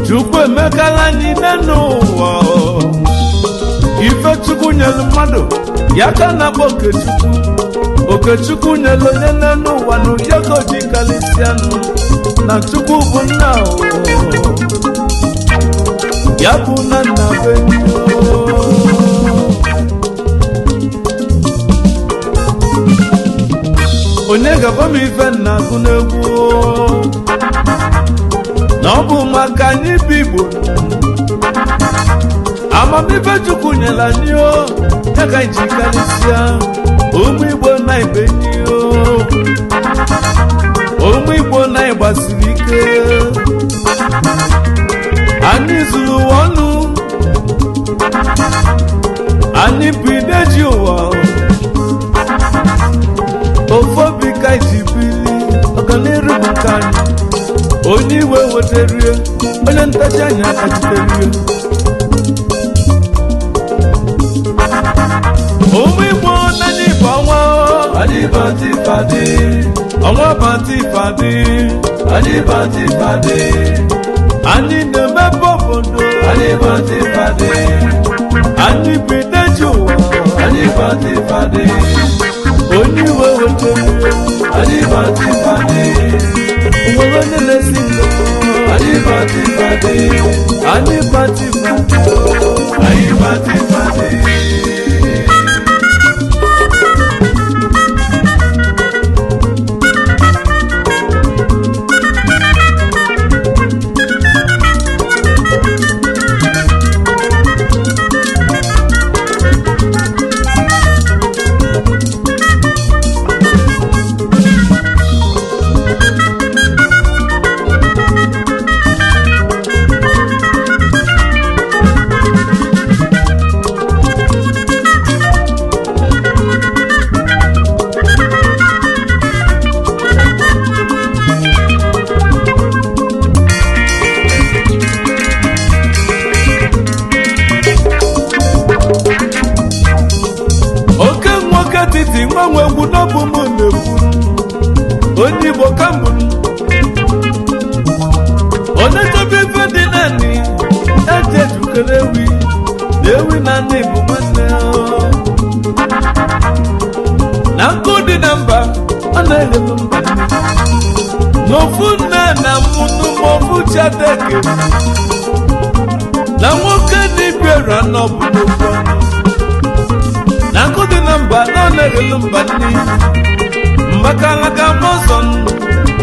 Chukwu emekala anyị n'ụwa ife Chukwu nyelu mmadụ ya ka na-akpọ Okechukwu. Okechukwu nyelu onye n'ụwa n'ụdị ego ji kalịsịanụ na Chukwu bụ nna ya bụ na nna be onye gaba m ife nna agụ n'egwu na ọ bụ maka anyị bụ Igbo amamife Chukwu nyere anyị ya ka anyị ji karịsịa ụmụ Igbo na ibe enyi ụmụ Igbo na ịgbasiri ike anyị zuru ụwa ọnụ anyị bụ ideji ụwa ofu obi ka iji bili ọganiru bụ nke anyị onye iwe weterie onye ntachi anya akachiterie ụmụ Igbo na n'Igbo ọnwa anyị batifadi ọnwa batifadi anyị batifadi anyị na-emepe obodo anyị batifadi anyị bụ ideji ụwa anyị batifadi onye iwe weterie anyị batifadi onwere onye na-esi ndụ anyị batifadi anyị batifadi anyị batifadi Okenwa Awka-etiti nwanwe egwu n'ọbụ m na-ekwu onye Igbo ka mbụ onye chọba ife dị naanị eje jukere ewi na ewi na nne bụ nwanne na nkụ dị na mba a na-eghelu mba n'ofu nne na mụnụ maọbụ chadeke na nwoke n'ibera n'ọbụ n'ofu ọnụ na nkụ dị na mba na ọ na-eghelu mba nne mbakalaka n'ọzọ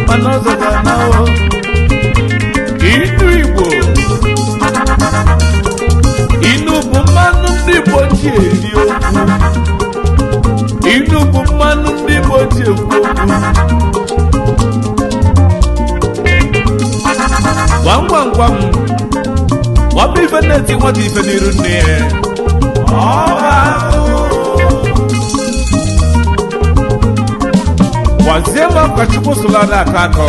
mana ọzọ ga-ana inu Igbo inu bụ mmanụ ndị Igbo ji eri okwu inu bụ mmanụ ndị Igbo ji ekwu okwu gwam gwam gwam wabụ ife na-eti nwata ife n'iru nne ya gwazie m akwa Chukwu sụlara aka akọ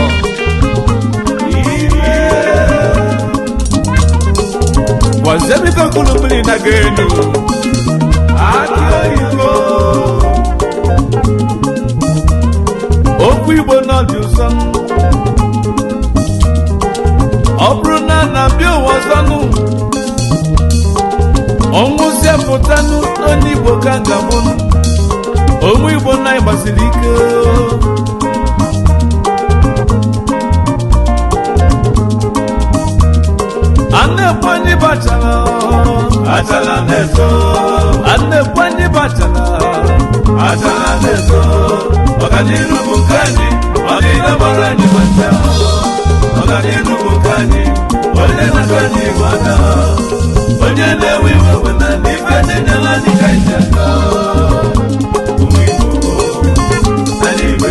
gwazie m ife nkulu mmiri na ga-enu akị oyibo okwu Igbo n'ọdị ụsọ ọ bụrụ na na-abịa ụwa ọzọnụ ọnwụ si pụtanụ onye Igbo ka ga-abụ onwe Igbo na ịgbasiri ike a na-ekwe anyị bachara achara na-ezo a na-ekwe anyị bachara achara na-ezo ọganiru bụ nke anyị ọdịda mara anyị gbata ọganiru bụ nke anyị onye na-atụ anyị Igbo aka onye na-ewe iwe bụ na ndị ife dị nyela anyị ka isi aka ụmụ Igbo anyị Igbo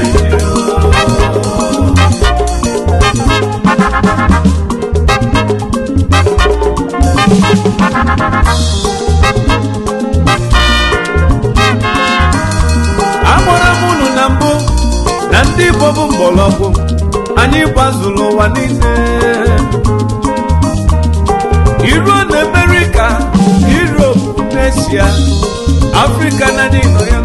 amụrụ m unu na mbụ na ndị Igbo bụ mgbọrọgwụ anyị gbazuru ụwa niile iruo na Amerika Europe Asia Afrika na n'ịnọ ya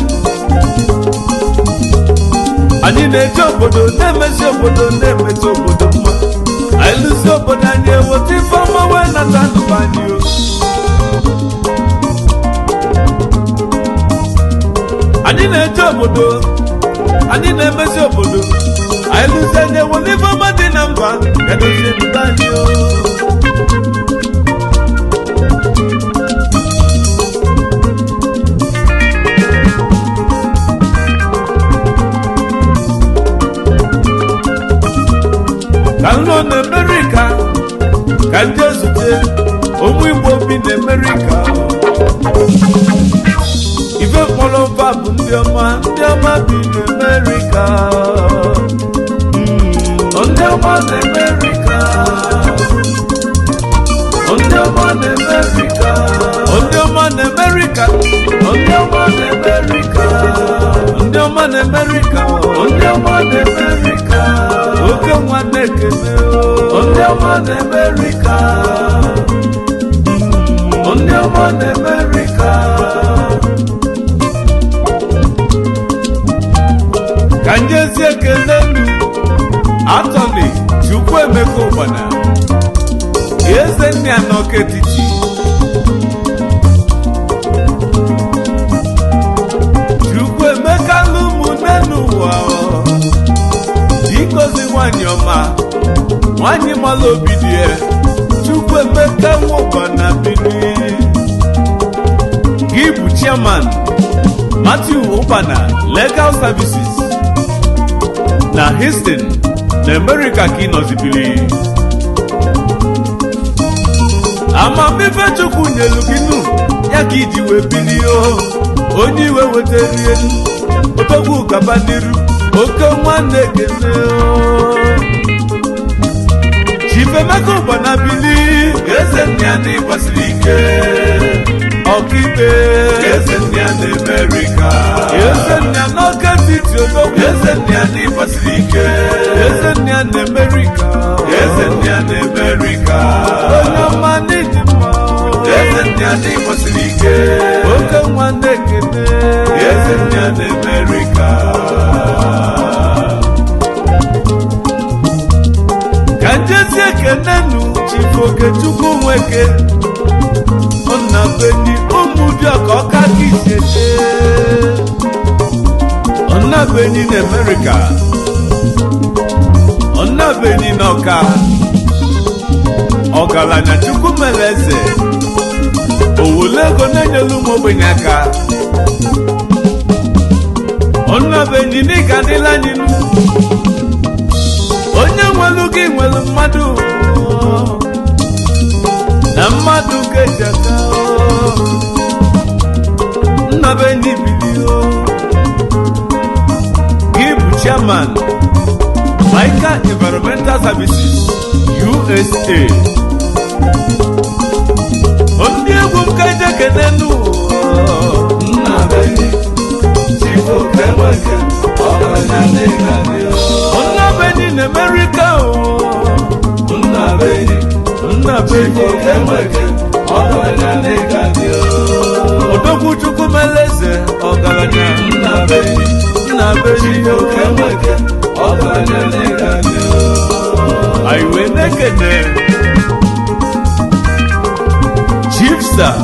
anyị na-eje obodo na-emezi obodo na-emeta obodo mma anyị na-emesi obodo anyị eweta ife ọma wee nata ndụ anyị o. Anyị na-eje obodo, anyị na-emesi obodo, anyị lụzie nye wele ife ọma dị na mba edozie ndụ anyị o. Ka nọ n'Amerika ka ndị ezute ụmụ Igbo bi n'Amerika, ife mkpọrọ mba bụ ndị ọma bi n'Amerika, ndị ọma n'Amerika, ndị ọma n'Amerika, ndị ọma n'Amerika, ndị ọma n'Amerika, ndị ọma n'Amerika, ndị ọma n'Amerika, Okenwa na-ekene ndị ọma n'Amerika, ndị ọma n'Amerika. Ka njezi ekene ndụ Atọli Chukwuemeka Ụkpana, eze nne Awka-etiti, Chukwuemeka lụmụnne n'ụwa, ikozi nwanyị ọma, nwanyị mala obi dị ya, Chukwuemeka Ụkpana bili. Gị bụ chairman Matthew Ụkpana Legal Services na Houston na America ka ị nọzibili. Amamife Chukwu nyelu gị nụ ya ka iji wee bili o. Onye iwe wetara elu otogwu gaba n'iru, Okenwa na-ekene o. Chukwuemeka Ụkpana bili, eze nne ya n'ịgbasiri ike, ọkaikpe, eze nne ya n'Amerika, eze nne ya n'Awka-etiti odogwu, eze nne ya n'ịgbasiri ike, eze nne ya n'Amerika, eze nne ya n'Amerika, onye ọma n'ịdị mma, eze nne ya n'ịgbasiri ike, Okenwa na-ekene, eze nne ya n'Amerika. Ka njezi ekene nụ Chief Okechukwu Nweke, Ọnnabenyi ụmụdịọka Ọka ka isi eje, Ọnnabenyi n'Amerika, Ọnnabenyi n'Ọka, ọgaranya Chukwu mere eze, owule ego na-enyelu ụmụ ogbenye aka. Ọnnabenyi n'ịga dịla anyị nụ, onye nwelu gị nwelu mmadụ na mmadụ ga-eji aka. Ọnnabenyi bilio, gị bụ chairman Michael Environmental Services USA. Ndị egwu m ka eje kene nụ Ọnnabenyi Chifu Okenweke ọgaranya n'ịgadị o. Ọnnabenyi n'Amerika o. Ọnnabenyi Chifu Okenweke ọgaranya n'ịgadị o. Odogwu Chukwu mere eze ọgaranya, Ọnnabenyi Chifu Okenweke ọgaranya n'ịgadị o. Anyị wee na-ekene Chief Sir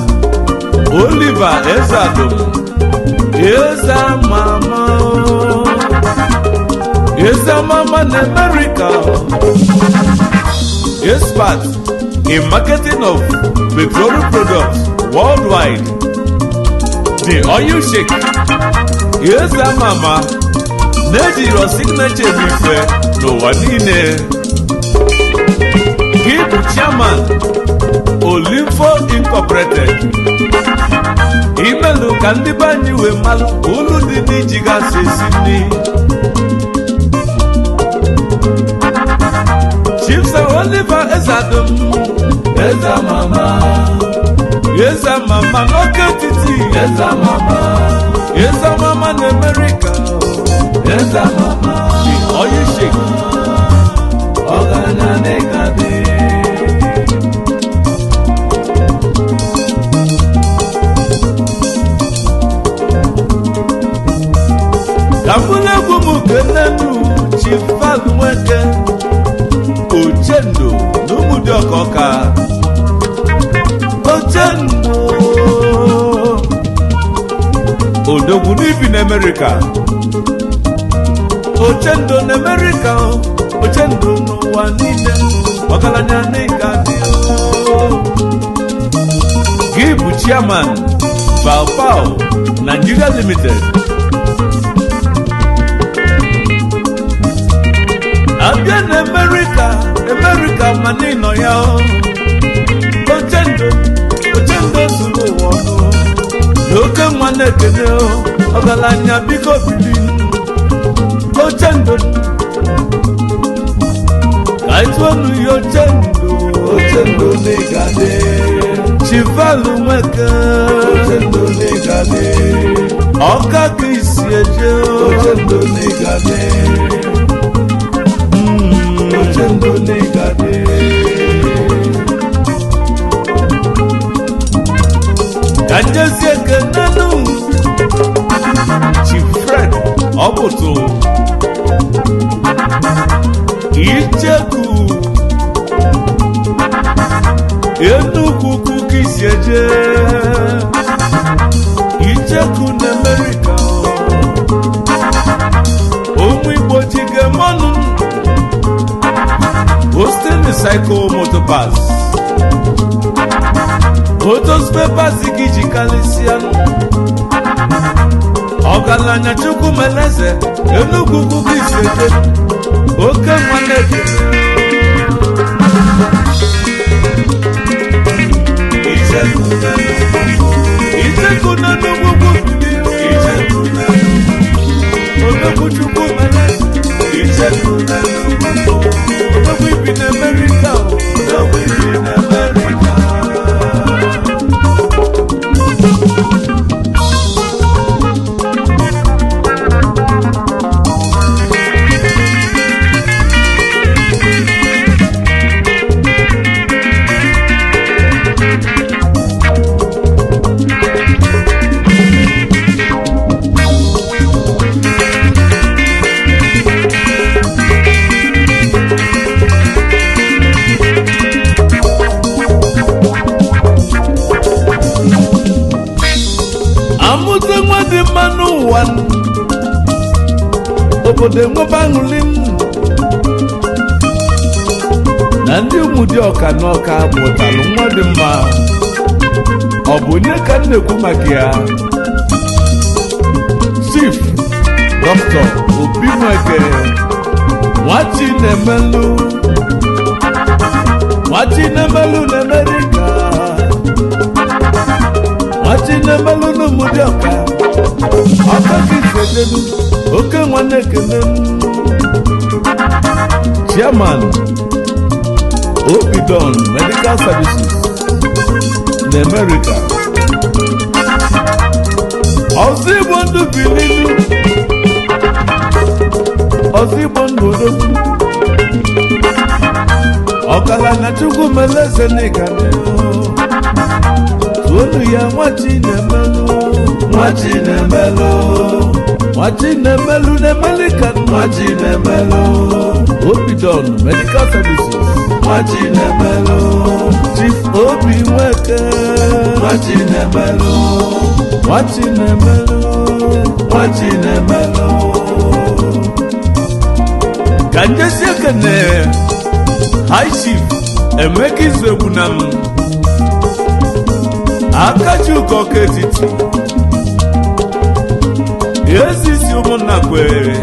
Oliver Ezadom, eze mama n'Amerika, expert in marketing of petroleum products worldwide, the oil sheikh, eze mama na-eji your signature n'ife n'ụwa niile. Gị bụ chairman Olimfo Incorporated, imelu ka ndị be anyị wee malụ ulu dị n'iji gasị esi nri. Chief Sir Oliver Ezadom, eze mama n'Awka-etiti, eze mama n'Amerika, eze mama the oil sheikh, ọgaranya n'ịgadị. Kambulegwu m kenenu Chief Nweke Ochendo ụmụdịọka ọka Ochendo odogwu n'ibi n'Amerika Ochendo n'Amerika Ochendo n'ụwa niile ọgaranya n'ịga dị gị bụ chairman Valpal Nigeria Limited abịa n'Amerika ma n'ịnọ ya Ochendo zuru ụwa ọnụ n'oke nwa na-ekene ọgaranya biko bili Ochendo ka ịtụọnụ ya Ochendo n'ịgade Chivalu nweke Ochendo n'ịgade ọka ka isi eje Ochendo n'ịgade Ochendo n'ịgade ka njezi ekenenu Chief Fred Ọbụtụ Icheku Enugu ka isi eje Icheku n'Amerika ụmụ Igbo jigemọnụ Hosting the Cycle Motopass Motos Papers gị kalisian ọgaranya Chukwu meleze Enugu ka isi eje Okenwa Awka-etiti Icheku na n'ugwu odogwu Chukwu meleze Icheku na odogwu ibi n'Amerika odogwu ibi n'Amerika obodo enwebe aṅụli na ndị ụmụdịọka n'ọka pụtalụ nwa dị mma ọ bụ onye ka m na-ekwu maka ya Chief Dr. Obi Nweke Nwachinemelu n'Amerika Nwachinemelu n'ụmụdịọka ọka gị sedelu oke nwanne ekele Chairman Obidon Medical Services n'Amerika ọzọ Igbo ndụ bililu ọzọ Igbo ndụ odogwu ọgaranya Chukwu meleze n'ịgane tụọnụ ya Nwachinemelu n'Amerika Nwachinemelu Obidon Medical Services Nwachinemelu Chief Obi Nweke Nwachinemelu ka njesi ekene High Chief Emeka Izuegbunam Akachuka Awka-etiti Ezisi ụmụnna kwere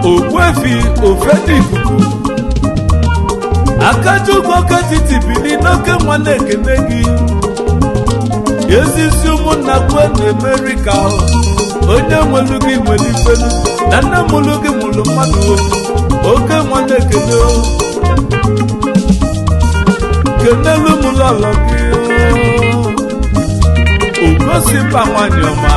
Ogbuefi ofedi ikuku Akachuka Awka-etiti bili n'oke nwanne ekene gị Ezisi ụmụnna kwe n'Amerika onye nwelu gị nwere ifelu na nne mụlụ gị mụlụ mmadụ oke nwanne ekene kenelu mụlụ ọlọ gị Ugosimba nwanyị ọma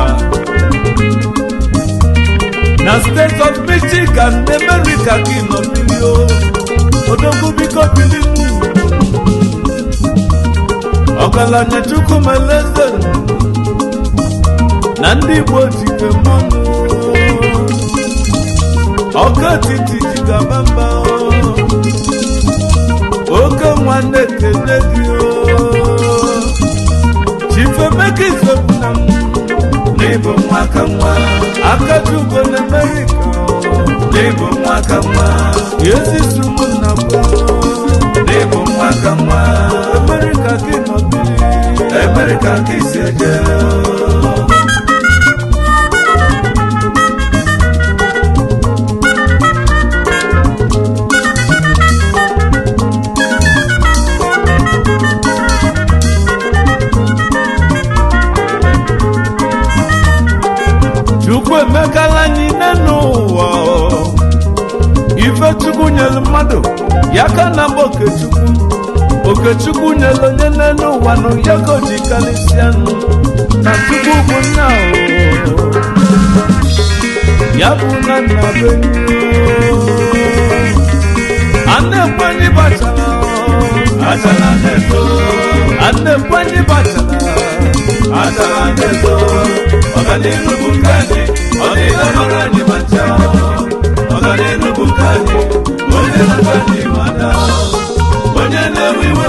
na State of Michigan n'Amerika gị nọ bilio odogwu biko bili ọgaranya Chukwu meleze na ndị Igbo jike mmanụ Awka-etiti jigaba mba ka nwa Akajugo na America n'ịbụ nwa ka nwa Yezisu mụnna bụ n'ịbụ nwa ka nwa America gị nọbili America ka isi eje Chukwu emekala anyị n'ụwa ife Chukwu nyere mmadụ ya ka na mba Okechukwu nyere onye n'ụwa nụ ya ka o ji karịsịa na Chukwu bụ nna ya bụ na nna be a na-ekwe anyị bachara achala na-eto a na-ekwe anyị bachara achala na-eto ọganihu bụ nke anyị ọ dịla mara anyị ma ncha ọganihu bụ nke anyị onye na-ekwe anyị mata onye na-ewe iwe